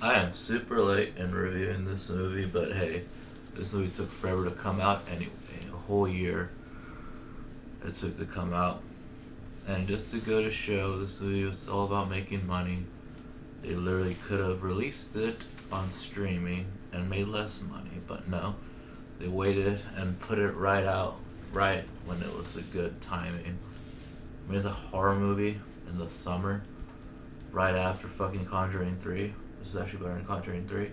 I am super late in reviewing this movie, but hey, this movie took forever to come out anyway. A whole year it took to come out. And just to go to show, this movie was all about making money. They literally could have released it on streaming and made less money, but no. They waited and put it right out right when it was a good timing. I mean, it's a horror movie in the summer, right after fucking Conjuring 3. This is actually better than Conjuring 3.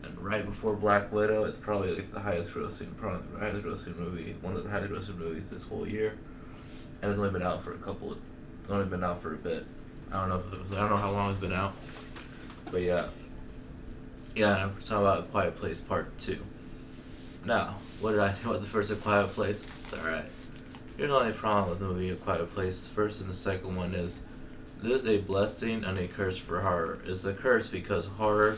And right before Black Widow, it's probably like the highest grossing, probably the highest grossing movie, one of the highest grossing movies this whole year. And it's only been out for it's only been out for a bit. I don't know how long it's been out, but yeah. We're talking about A Quiet Place Part 2. Now, what did I think about the first A Quiet Place? It's alright. Here's the only problem with the movie A Quiet Place. First and the second one is it is a blessing and a curse for horror. It's a curse because horror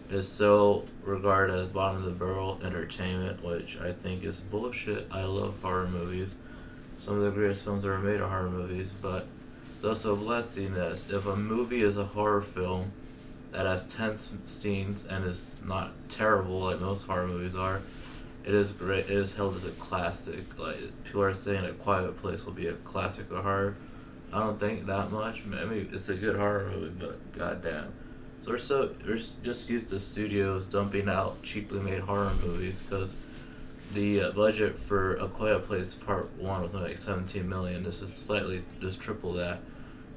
is so regarded as bottom of the barrel entertainment, which I think is bullshit. I love horror movies. Some of the greatest films ever made are horror movies, but it's also a blessing that if a movie is a horror film that has tense scenes and is not terrible like most horror movies are, it is great. It is held as a classic. Like people are saying, A Quiet Place will be a classic of horror. I don't think that much. I mean, it's a good horror movie, but goddamn. We're just used to studios dumping out cheaply made horror movies because the budget for A Quiet Place Part One was only like 17 million. This is slightly just triple that,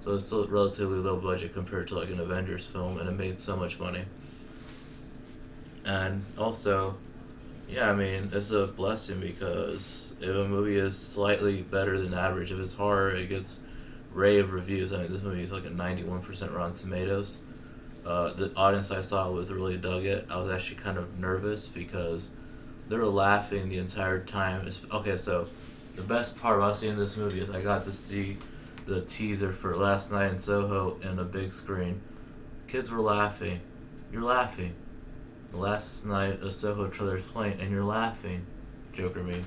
so it's still relatively low budget compared to like an Avengers film, and it made so much money. And also, yeah, I mean, it's a blessing because if a movie is slightly better than average, if it's horror, it gets rave reviews. I mean, this movie is like a 91% Rotten Tomatoes. The audience I saw with really dug it. I was actually kind of nervous because they were laughing the entire time. Okay, so the best part about seeing this movie is I got to see the teaser for Last Night in Soho in a big screen. Kids were laughing. You're laughing. The Last Night of Soho trailer's playing and you're laughing. Joker me.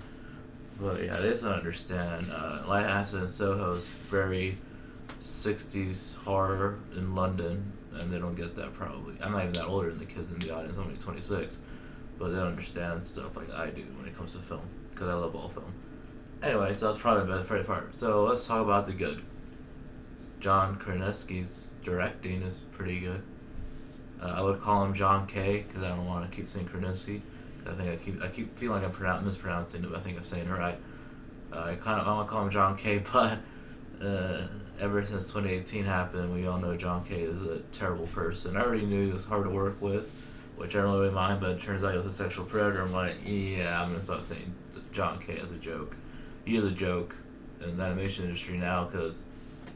But yeah, they just don't understand. Last Night in Soho is very 60s horror in London, and they don't get that probably. I'm not even that older than the kids in the audience. I'm only 26, but they don't understand stuff like I do when it comes to film because I love all film. Anyway, so that's probably the best part. So let's talk about the good. John Krasinski's directing is pretty good. I would call him John K because I don't want to keep saying Krasinski. I keep feeling like I'm mispronouncing it, but I think I'm saying it right. I want to call him John K, but ever since 2018 happened, we all know John K is a terrible person. I already knew he was hard to work with, which I don't really mind, but it turns out he was a sexual predator. I'm like, yeah, I'm gonna stop saying John K as a joke. He is a joke in the animation industry now because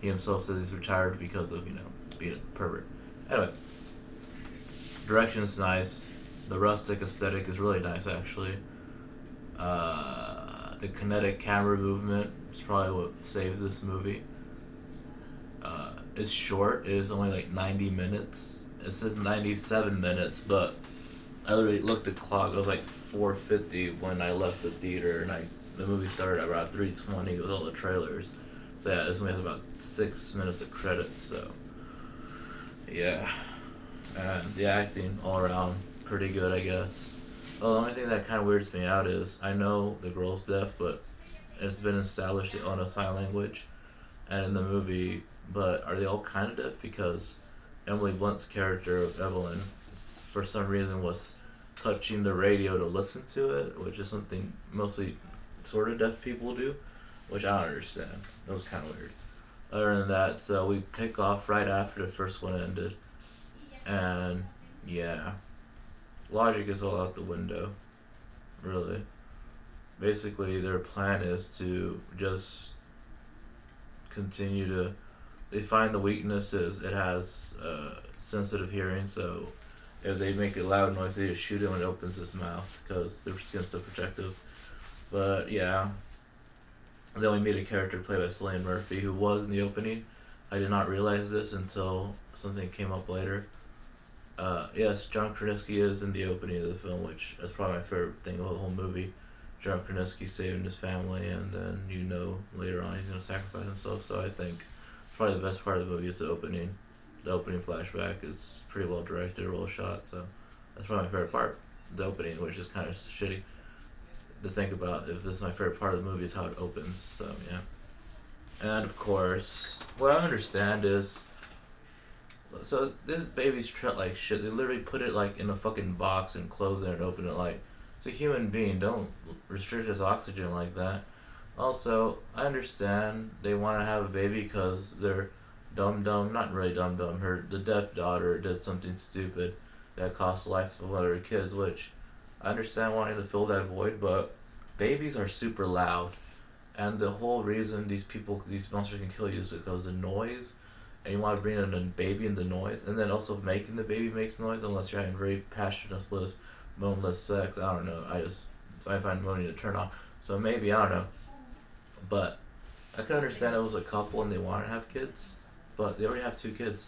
he himself says he's retired because of being a pervert. Anyway, direction's nice. The rustic aesthetic is really nice actually. The kinetic camera movement is probably what saves this movie. It's short. It is only like 90 minutes. It says 97 minutes, but I literally looked at the clock. It was like 4:50 when I left the theater, and the movie started at around 3:20 with all the trailers. So yeah, this movie has about 6 minutes of credits. So yeah, and the acting all around pretty good, I guess. Well, the only thing that kind of weirds me out is I know the girl's deaf, but it's been established they own a sign language, and in the movie, but are they all kind of deaf? Because Emily Blunt's character Evelyn, for some reason, was touching the radio to listen to it, which is something mostly sort of deaf people do, which I don't understand. That was kind of weird. Other than that, so we pick off right after the first one ended, and yeah, logic is all out the window, really. Basically, their plan is to just continue to. They find the weaknesses. It has sensitive hearing, so if they make a loud noise, they just shoot him when it opens his mouth because their skin's so protective. But yeah, then we meet a character played by Cillian Murphy who was in the opening. I did not realize this until something came up later. Yes, John Krasinski is in the opening of the film, which is probably my favorite thing of the whole movie. John Krasinski saving his family, and then later on he's gonna sacrifice himself. So I think probably the best part of the movie is the opening. The opening flashback is pretty well directed, well shot, so that's probably my favorite part. The opening, which is kind of shitty to think about. If this is my favorite part of the movie, is how it opens. So yeah, and of course, what I understand is, so this baby's treated like shit. They literally put it like in a fucking box and close it and open it like it's a human being. Don't restrict his oxygen like that. Also, I understand they want to have a baby because they're dumb, not really dumb. The deaf daughter did something stupid that cost the life of one of her kids, which I understand wanting to fill that void, but babies are super loud. And the whole reason these monsters can kill you is because of the noise, and you want to bring in a baby in the noise, and then also making the baby makes noise unless you're having very passionless, moanless sex. I don't know. I find moaning to turn on. So maybe, I don't know. But I can understand it was a couple and they want to have kids, but they already have 2 kids.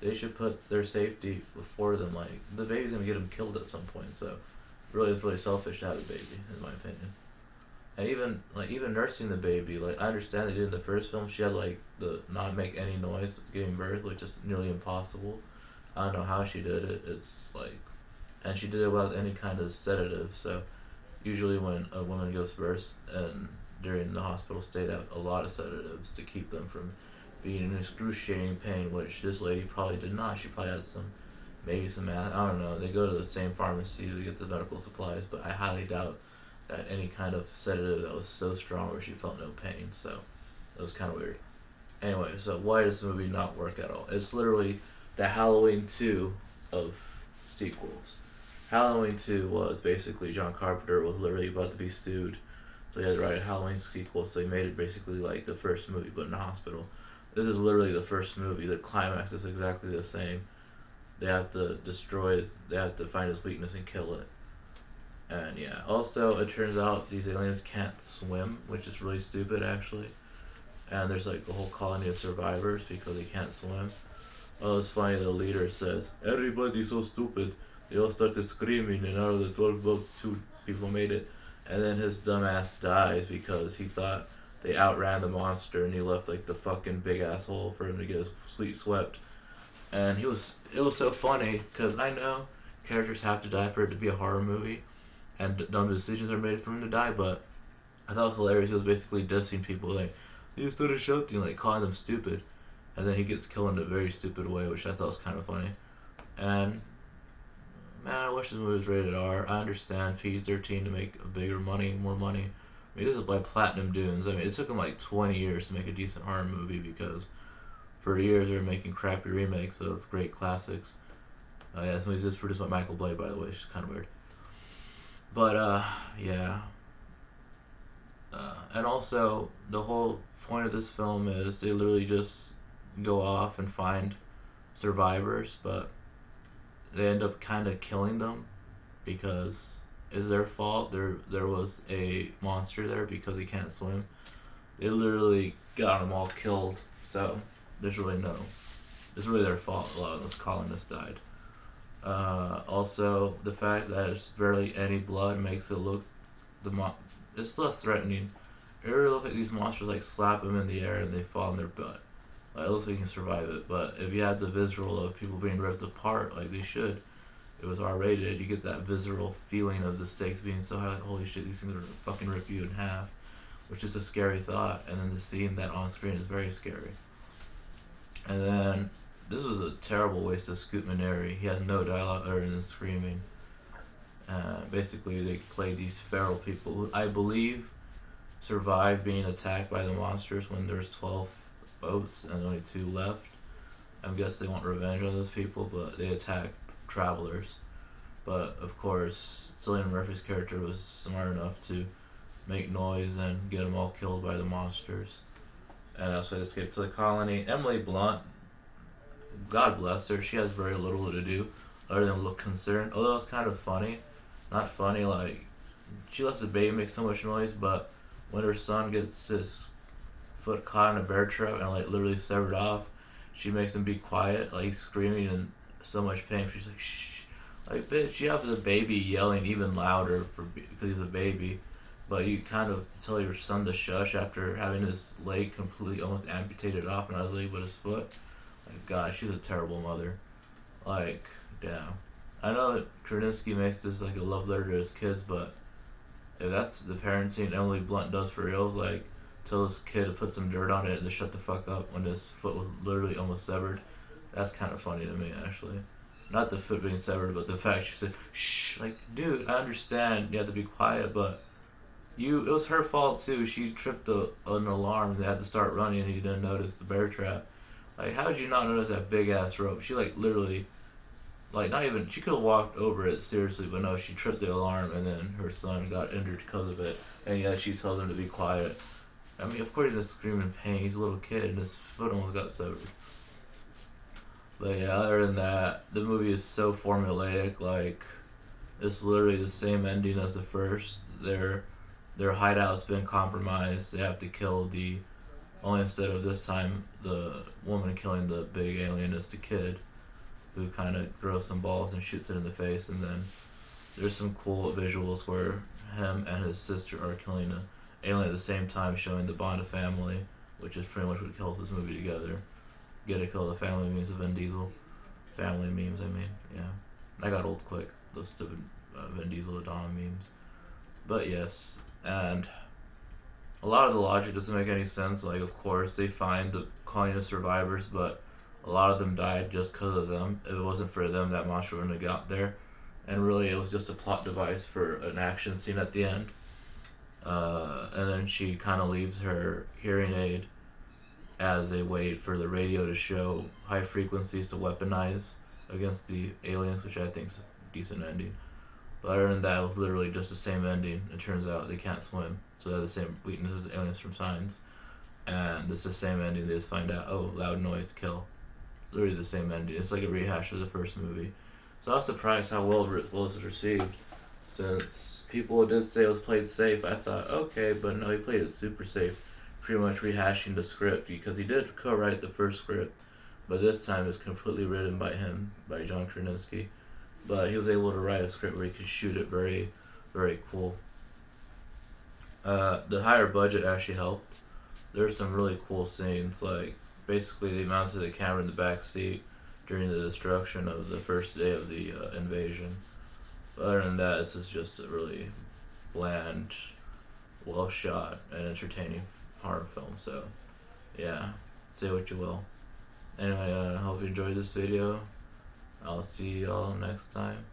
They should put their safety before them. Like, the baby's gonna get them killed at some point, so really it's really selfish to have a baby, in my opinion. And even nursing the baby, like, I understand they did in the first film. She had like the not make any noise giving birth, which is nearly impossible. I don't know how she did it. It's like, and she did it without any kind of sedative. So usually when a woman gives birth and during the hospital stay, they have a lot of sedatives to keep them from being in excruciating pain, which this lady probably did not. She probably had maybe some, I don't know. They go to the same pharmacy to get the medical supplies, but I highly doubt that any kind of sedative that was so strong where she felt no pain. So it was kind of weird. Anyway, so why does the movie not work at all? It's literally the Halloween 2 of sequels. Halloween 2 was basically John Carpenter was literally about to be sued, so he had to write a Halloween sequel, so he made it basically like the first movie but in a hospital. This is literally the first movie. The climax is exactly the same. They have to they have to find his weakness and kill it. And yeah, also it turns out these aliens can't swim, which is really stupid actually. And there's like a whole colony of survivors because they can't swim. Oh, it's funny, the leader says, "Everybody's so stupid." They all started screaming, and out of the 12 boats, 2 people made it. And then his dumbass dies because he thought they outran the monster and he left like the fucking big asshole for him to get his sweet swept. And it was so funny because I know characters have to die for it to be a horror movie and dumb decisions are made for him to die, but I thought it was hilarious. He was basically dissing people, like, "You started shouting," like calling them stupid. And then he gets killed in a very stupid way, which I thought was kind of funny. And man, I wish this movie was rated R. I understand PG-13 to make more money. I mean, this is by Platinum Dunes. I mean, it took them like 20 years to make a decent horror movie because for years they were making crappy remakes of great classics. Yeah, this movie's just produced by Michael Bay, by the way, which is kind of weird. But, yeah. And also, the whole point of this film is they literally just go off and find survivors, but they end up kind of killing them because it's their fault. There was a monster there because they can't swim. They literally got them all killed, so it's really their fault. A lot of those colonists died. Also, the fact that there's barely any blood makes it look it's less threatening. It really looks like these monsters like slap them in the air and they fall on their butt. Like, it looks like you can survive it, but if you had the visceral of people being ripped apart like they should, it was R-rated, you get that visceral feeling of the stakes being so high, like, holy shit, these things are gonna fucking rip you in half, which is a scary thought, and then seeing that on screen is very scary. And then, this was a terrible waste of Scoot Maneri. He had no dialogue other than screaming. Basically, they played these feral people who I believe survived being attacked by the monsters when there's 12 boats and only 2 left. I guess they want revenge on those people, but they attack travelers. But of course, Cillian Murphy's character was smart enough to make noise and get them all killed by the monsters. And that's why they escaped to the colony. Emily Blunt, God bless her, she has very little to do other than look concerned. Although it's kind of funny. Not funny, like, she lets the baby make so much noise, but when her son gets his foot caught in a bear trap and like literally severed off, she makes him be quiet, like screaming in so much pain. She's like, "Shh." Like, bitch, you have the baby yelling even louder because he's a baby, but you kind of tell your son to shush after having his leg completely almost amputated off, not his leg but his foot. Like, God, she's a terrible mother. Like, damn. I know that Krasinski makes this like a love letter to his kids, but if that's the parenting Emily Blunt does for reals, like, tell this kid to put some dirt on it and to shut the fuck up when his foot was literally almost severed, that's kind of funny to me, actually. Not the foot being severed, but the fact she said, shh, like, dude, I understand you have to be quiet, but it was her fault too. She tripped an alarm and they had to start running and you didn't notice the bear trap. Like, how did you not notice that big ass rope? She, like, literally, like, not even, she could have walked over it seriously, but no, she tripped the alarm and then her son got injured because of it. And yeah, she told him to be quiet. I mean, of course he's gonna scream in pain. He's a little kid and his foot almost got severed. But yeah, other than that, the movie is so formulaic. Like, it's literally the same ending as the first. Their hideout's been compromised. They have to kill the, only instead of this time the woman killing the big alien, is the kid, who kind of grows some balls and shoots it in the face. And then there's some cool visuals where him and his sister are killing an alien at the same time, showing the bond of family, which is pretty much what holds this movie together. Get to kill the family memes of Vin Diesel. Family memes, I mean, yeah. I got old quick, those stupid Vin Diesel Dom memes. But yes, and a lot of the logic doesn't make any sense. Like, of course, they find the colony of survivors, but a lot of them died just because of them. If it wasn't for them, that monster wouldn't have got there. And really, it was just a plot device for an action scene at the end. And then she kind of leaves her hearing aid as a way for the radio to show high frequencies to weaponize against the aliens, which I think is a decent ending. But other than that, it was literally just the same ending. It turns out they can't swim, so they have the same weaknesses as aliens from Signs. And it's the same ending. They just find out, oh, loud noise, kill. Literally the same ending. It's like a rehash of the first movie. So I was surprised how well it was received. Since people did say it was played safe, I thought, okay, but no, he played it super safe. Pretty much rehashing the script, because he did co-write the first script, but this time it's completely written by him, by John Krasinski. But he was able to write a script where he could shoot it very, very cool. The higher budget actually helped. There's some really cool scenes, like basically they mounted a camera in the back seat during the destruction of the first day of the invasion. But other than that, this is just a really bland, well shot, and entertaining horror film. So, yeah, say what you will. Anyway, I hope you enjoyed this video. I'll see y'all next time.